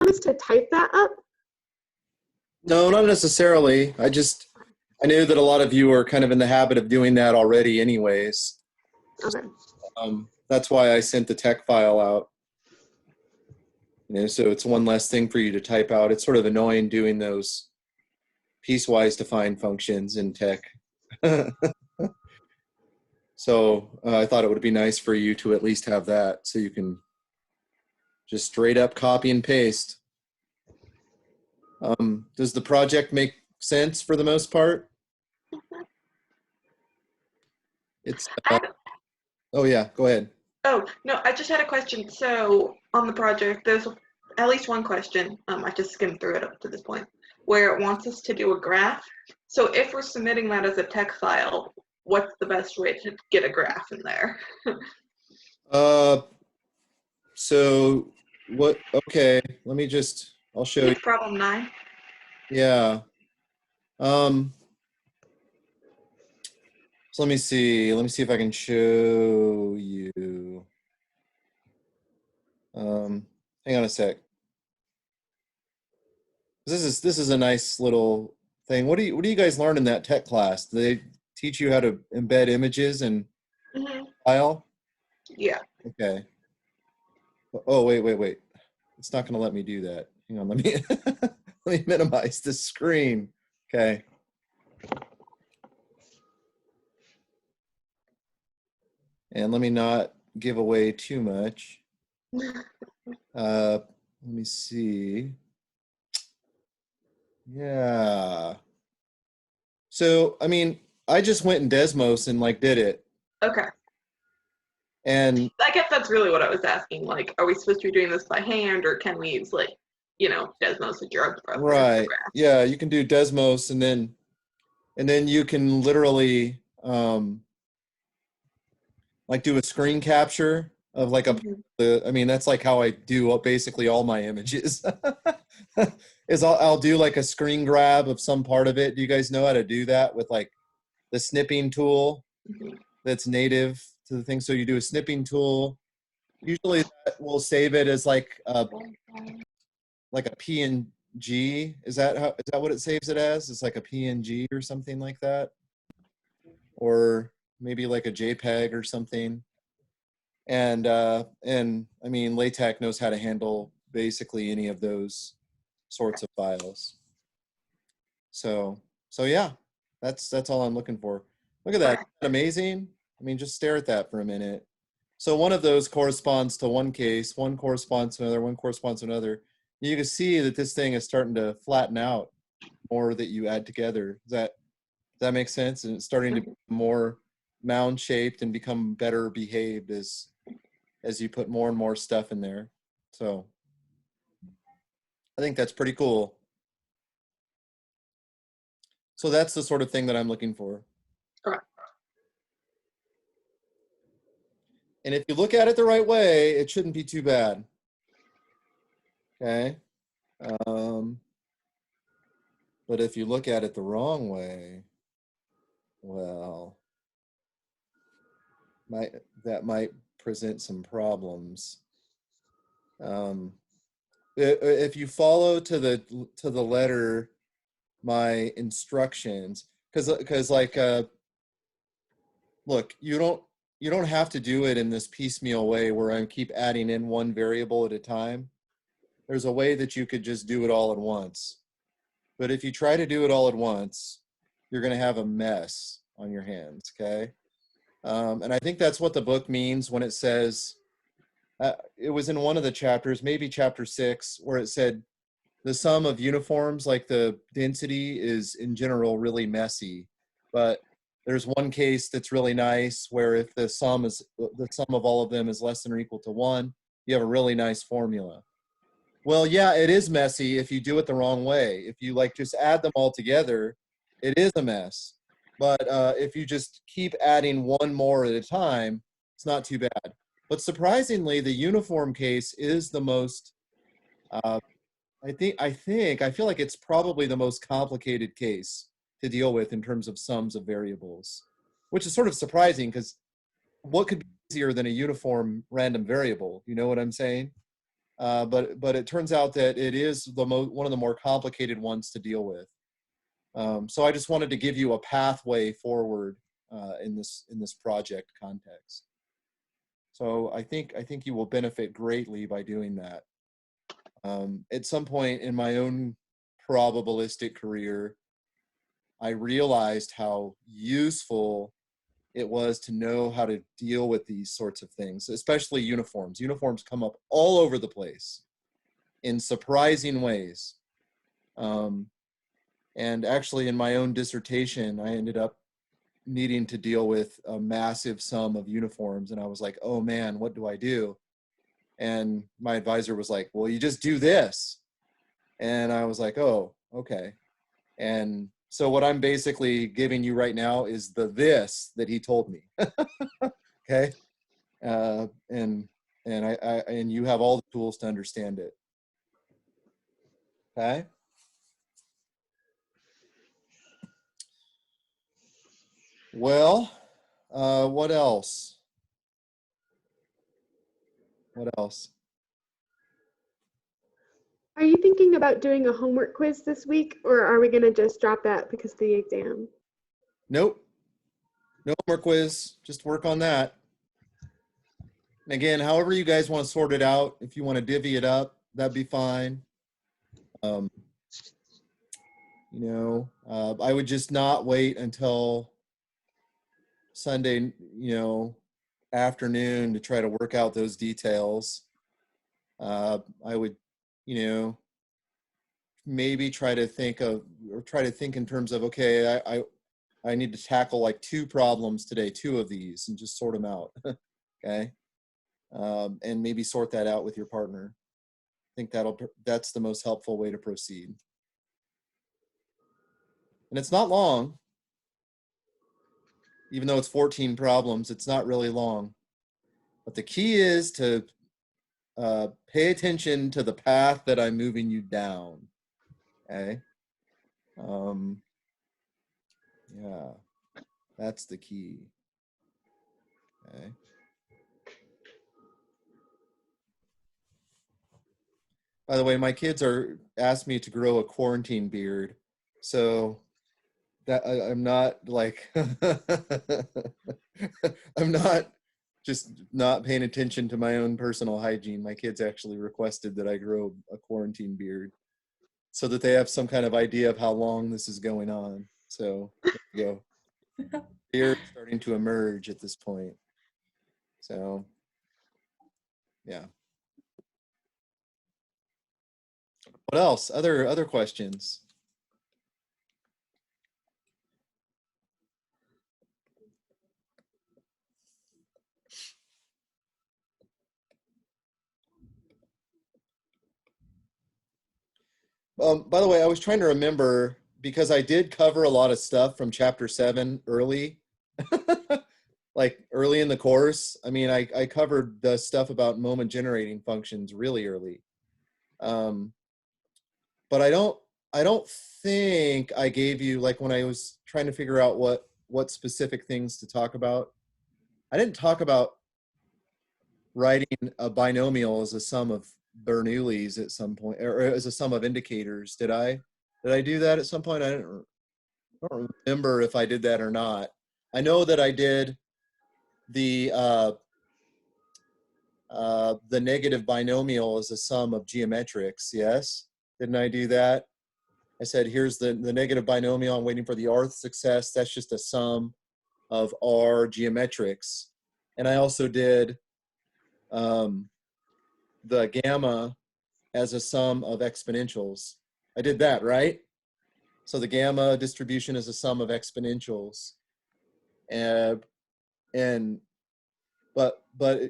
us to type that up? No, not necessarily. I knew that a lot of you are kind of in the habit of doing that already anyways. Okay. That's why I sent the tech file out. So it's one less thing for you to type out. It's sort of annoying doing those piecewise defined functions in tech. So I thought it would be nice for you to at least have that so you can just straight up copy and paste. Does the project make sense for the most part? It's oh yeah, go ahead. Oh, no, I just had a question. So on the project, there's at least one question. I just skimmed through it up to this point, where it wants us to do a graph. So if we're submitting that as a text file, what's the best way to get a graph in there? So what, okay, I'll show you. Problem 9. Yeah. So let me see if I can show you. Hang on a sec. This is a nice little thing. What do you guys learn in that tech class? Do they teach you how to embed images and file? Yeah. Okay. Oh, wait. It's not going to let me do that. Hang on, let me let me minimize the screen. Okay. And let me not give away too much. Let me see. Yeah. So, I mean, I just went in Desmos and like did it. Okay. And I guess that's really what I was asking. Like, are we supposed to be doing this by hand, or can we use like, Desmos and GeoGebra? right. Yeah, you can do Desmos and then you can literally like do a screen capture of like I mean, that's like how I do basically all my images. Is I'll do like a screen grab of some part of it. Do you guys know how to do that with like the snipping tool that's native to the thing? So you do a snipping tool. Usually that will save it as like a PNG. Is that what it saves it as? It's like a PNG or something like that, or maybe like a JPEG or something. And I mean, LaTeX knows how to handle basically any of those sorts of files. So yeah, that's all I'm looking for. Look at that. Isn't that amazing? I mean, just stare at that for a minute. So one of those corresponds to one case, one corresponds to another, one corresponds to another. You can see that this thing is starting to flatten out more that you add together. Does that make sense? And it's starting to be more mound shaped and become better behaved as you put more and more stuff in there. So I think that's pretty cool. So that's the sort of thing that I'm looking for. Okay. And if you look at it the right way, it shouldn't be too bad. Okay. But if you look at it the wrong way, well, that might present some problems. If you follow to the letter my instructions, because like look, you don't have to do it in this piecemeal way where I keep adding in one variable at a time. There's a way that you could just do it all at once. But if you try to do it all at once, you're going to have a mess on your hands, okay? And I think that's what the book means when it says, it was in one of the chapters, maybe chapter 6, where it said the sum of uniforms, like the density, is in general really messy. But there's one case that's really nice where if the sum of all of them is less than or equal to 1, you have a really nice formula. Well, yeah, it is messy if you do it the wrong way. If you like just add them all together, it is a mess. But if you just keep adding one more at a time, it's not too bad. But surprisingly, the uniform case is the most, I feel like it's probably the most complicated case to deal with in terms of sums of variables, which is sort of surprising because what could be easier than a uniform random variable? You know what I'm saying? but it turns out that it is one of the more complicated ones to deal with. So I just wanted to give you a pathway forward in this project context. So I think you will benefit greatly by doing that. At some point in my own probabilistic career, I realized how useful it was to know how to deal with these sorts of things, especially uniforms. Uniforms come up all over the place in surprising ways. And actually in my own dissertation, I ended up needing to deal with a massive sum of uniforms. And I was like, oh man, what do I do? And my advisor was like, well, you just do this. And I was like, oh, okay. And so what I'm basically giving you right now is this that he told me. Okay. And you have all the tools to understand it. Okay. Well, what else? What else? Are you thinking about doing a homework quiz this week, or are we going to just drop that because of the exam? Nope. No homework quiz. Just work on that. And again, however you guys want to sort it out, if you want to divvy it up, that'd be fine. I would just not wait until Sunday, afternoon to try to work out those details. I would, maybe try to think in terms of, okay, I need to tackle like 2 problems today, 2 of these, and just sort them out. Okay. And maybe sort that out with your partner. I think that's the most helpful way to proceed. And it's not long. Even though it's 14 problems, it's not really long. But the key is to pay attention to the path that I'm moving you down. Okay. Yeah, that's the key. Okay. By the way, my kids asked me to grow a quarantine beard, so that I'm not like I'm not just not paying attention to my own personal hygiene. My kids actually requested that I grow a quarantine beard so that they have some kind of idea of how long this is going on. So there you go. Beard starting to emerge at this point. So yeah. What else? Other questions? By the way, I was trying to remember because I did cover a lot of stuff from chapter 7 early, like early in the course. I mean, I covered the stuff about moment generating functions really early. But I don't think I gave you, like when I was trying to figure out what specific things to talk about, I didn't talk about writing a binomial as a sum of Bernoulli's at some point, or as a sum of indicators. Did I do that at some point? I don't remember if I did that or not. I know that I did the negative binomial as a sum of geometrics. Yes, didn't I do that? I said, here's the negative binomial. I'm waiting for the rth success. That's just a sum of R geometrics. And I also did the gamma as a sum of exponentials. I did that, right? So the gamma distribution is a sum of exponentials. But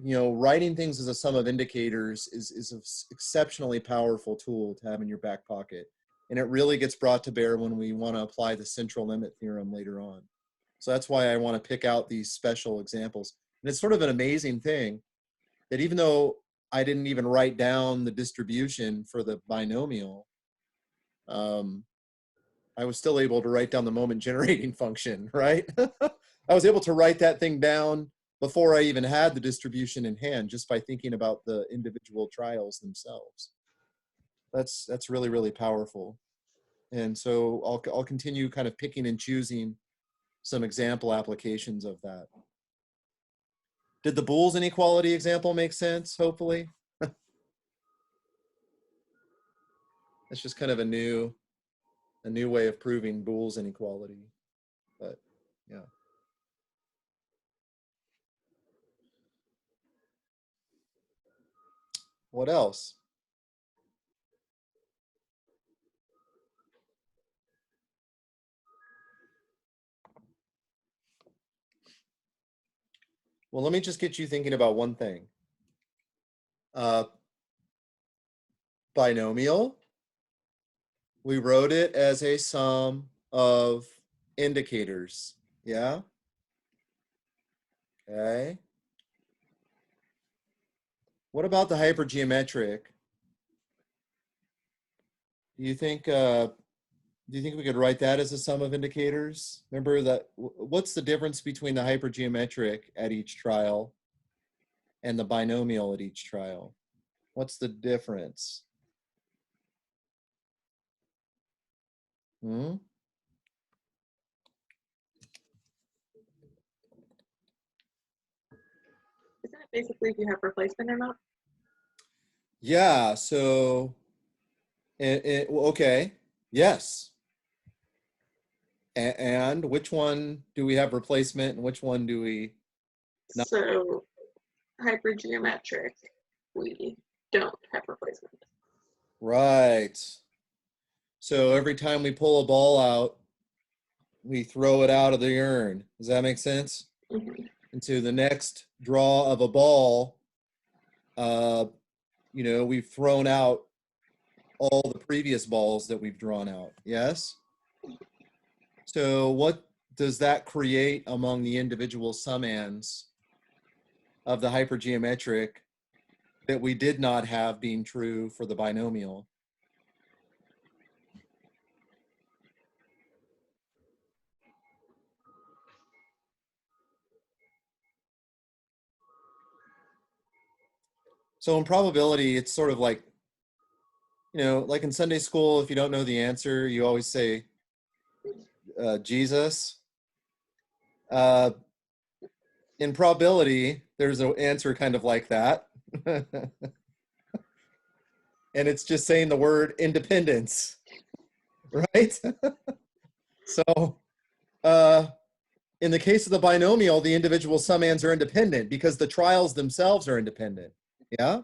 writing things as a sum of indicators is an exceptionally powerful tool to have in your back pocket. And it really gets brought to bear when we want to apply the central limit theorem later on. So that's why I want to pick out these special examples. And it's sort of an amazing thing that even though I didn't even write down the distribution for the binomial, I was still able to write down the moment generating function, right? I was able to write that thing down before I even had the distribution in hand, just by thinking about the individual trials themselves. That's really, really powerful. And so I'll continue kind of picking and choosing some example applications of that. Did the Boole's inequality example make sense, hopefully? It's just kind of a new way of proving Boole's inequality. But yeah. What else? Well, let me just get you thinking about one thing. Binomial, we wrote it as a sum of indicators. Yeah? Okay. What about the hypergeometric? Do you think we could write that as a sum of indicators? Remember that, what's the difference between the hypergeometric at each trial and the binomial at each trial? What's the difference? Hmm? Isn't it basically if you have replacement or not? Yeah, so, okay, yes. And which one do we have replacement and which one do we not? So hypergeometric, we don't have replacement. Right. So every time we pull a ball out, we throw it out of the urn. Does that make sense? Mm-hmm. Into the next draw of a ball, we've thrown out all the previous balls that we've drawn out. Yes? So what does that create among the individual summands of the hypergeometric that we did not have being true for the binomial? So in probability, it's sort of like, like in Sunday school, if you don't know the answer, you always say Jesus. In probability, there's an answer kind of like that. And it's just saying the word independence, right? So in the case of the binomial, the individual summands are independent because the trials themselves are independent. Yeah?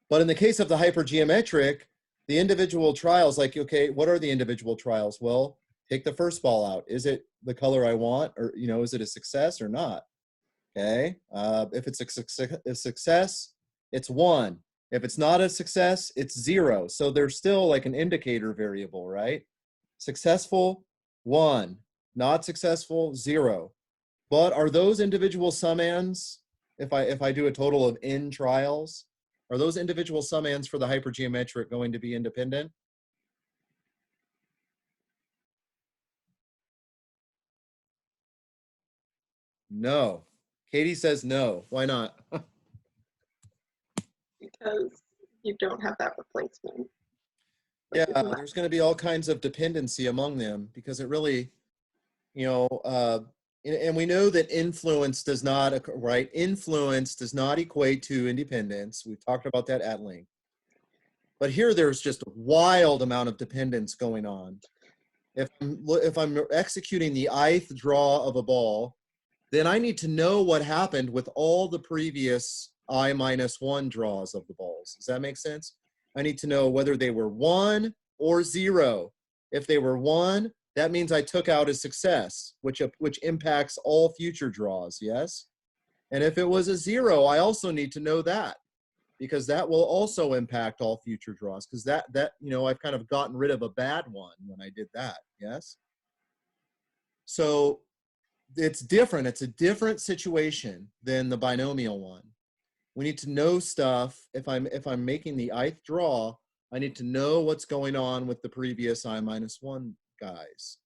But in the case of the hypergeometric, the individual trials, like, okay, what are the individual trials? Well, take the first ball out. Is it the color I want? Or, is it a success or not? Okay. If it's a success, it's 1. If it's not a success, it's 0. So there's still like an indicator variable, right? Successful, 1. Not successful, 0. But are those individual summands, if I do a total of n trials, are those individual summands for the hypergeometric going to be independent? No. Katie says no. Why not? Because you don't have that replacement. Yeah, there's going to be all kinds of dependency among them because it really, and we know that influence does not, right? Influence does not equate to independence. We've talked about that at length. But here there's just a wild amount of dependence going on. If I'm executing the ith draw of a ball, then I need to know what happened with all the previous I-1 draws of the balls. Does that make sense? I need to know whether they were 1 or 0. If they were 1, that means I took out a success, which impacts all future draws, yes? And if it was a 0, I also need to know that because that will also impact all future draws because that I've kind of gotten rid of a bad one when I did that, yes? So it's different. It's a different situation than the binomial one. We need to know stuff. If I'm making the ith draw, I need to know what's going on with the previous I-1 guys.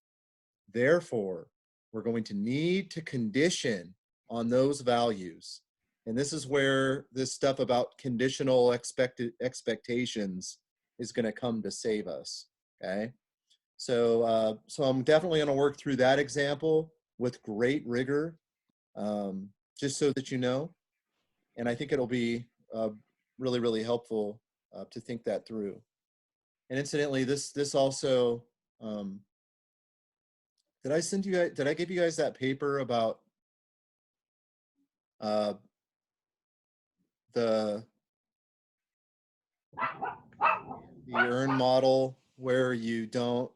Therefore, we're going to need to condition on those values. And this is where this stuff about conditional expectations is going to come to save us. Okay. So, so I'm definitely going to work through that example with great rigor, just so that you know. And I think it'll be really, really helpful to think that through. And incidentally, this also, did I send you guys, did I give you guys that paper about the earn model where you don't,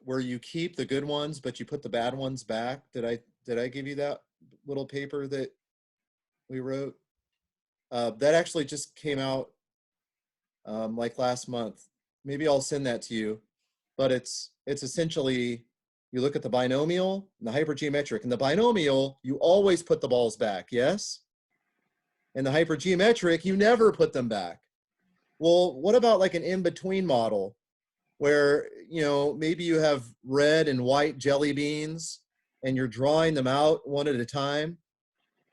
where you keep the good ones, but you put the bad ones back? Did I give you that little paper that we wrote? That actually just came out like last month. Maybe I'll send that to you, but it's essentially, you look at the binomial and the hypergeometric. In the binomial, you always put the balls back, yes? In the hypergeometric, you never put them back. Well, what about like an in-between model where, you know, maybe you have red and white jelly beans and you're drawing them out one at a time,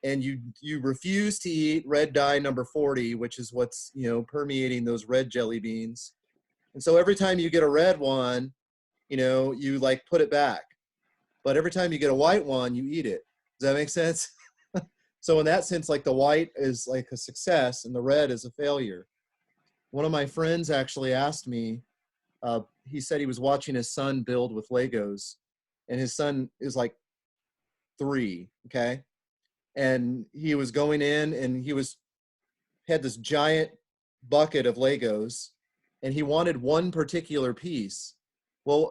and you refuse to eat red dye number 40, which is what's, you know, permeating those red jelly beans. And so every time you get a red one, you know, you like put it back. But every time you get a white one, you eat it. Does that make sense? So in that sense, like the white is like a success and the red is a failure. One of my friends actually asked me, he said he was watching his son build with Legos, and his son is like 3, okay? And he was going in and had this giant bucket of Legos, and he wanted one particular piece. Well,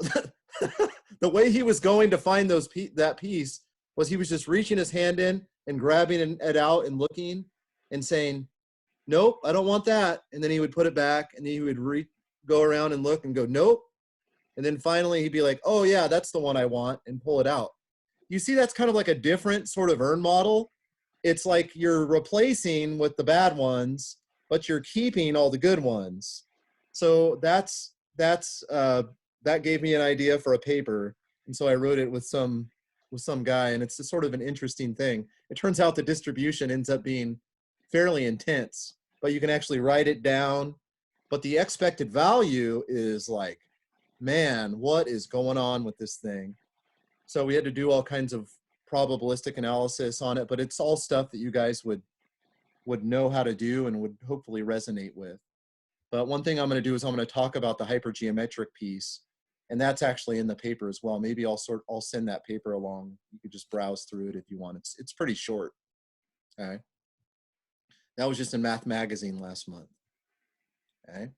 the way he was going to find that piece was he was just reaching his hand in and grabbing it out and looking and saying, nope, I don't want that. And then he would put it back, and then he would go around and look and go, nope. And then finally he'd be like, oh yeah, that's the one I want, and pull it out. You see, that's kind of like a different sort of earn model. It's like you're replacing with the bad ones, but you're keeping all the good ones. So that gave me an idea for a paper. And so I wrote it with some guy, and it's just sort of an interesting thing. It turns out the distribution ends up being fairly intense, but you can actually write it down. But the expected value is like, man, what is going on with this thing? So we had to do all kinds of probabilistic analysis on it, but it's all stuff that you guys would know how to do and would hopefully resonate with. But one thing I'm going to do is I'm going to talk about the hypergeometric piece, and that's actually in the paper as well. Maybe I'll send that paper along. You could just browse through it if you want. It's pretty short. Okay. That was just in Math Magazine last month. Okay.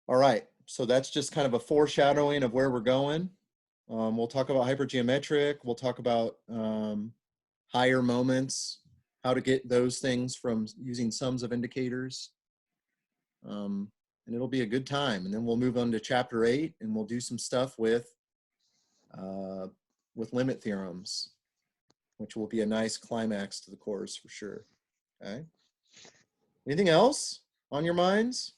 All right. So that's just kind of a foreshadowing of where we're going. We'll talk about hypergeometric. We'll talk about higher moments, how to get those things from using sums of indicators. And it'll be a good time. And then we'll move on to chapter 8, and we'll do some stuff with limit theorems, which will be a nice climax to the course for sure. Okay. Anything else on your minds?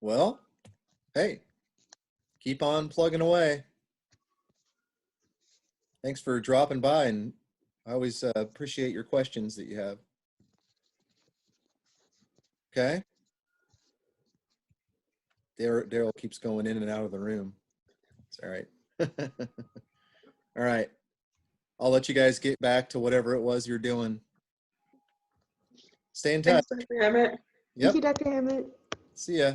Well, hey, keep on plugging away. Thanks for dropping by, and I always appreciate your questions that you have. Okay. Daryl keeps going in and out of the room. It's all right. All right. I'll let you guys get back to whatever it was you're doing. Stay in touch. Thanks, Dr. Hammett. Yep. Thank you, Dr. Hammett. See ya.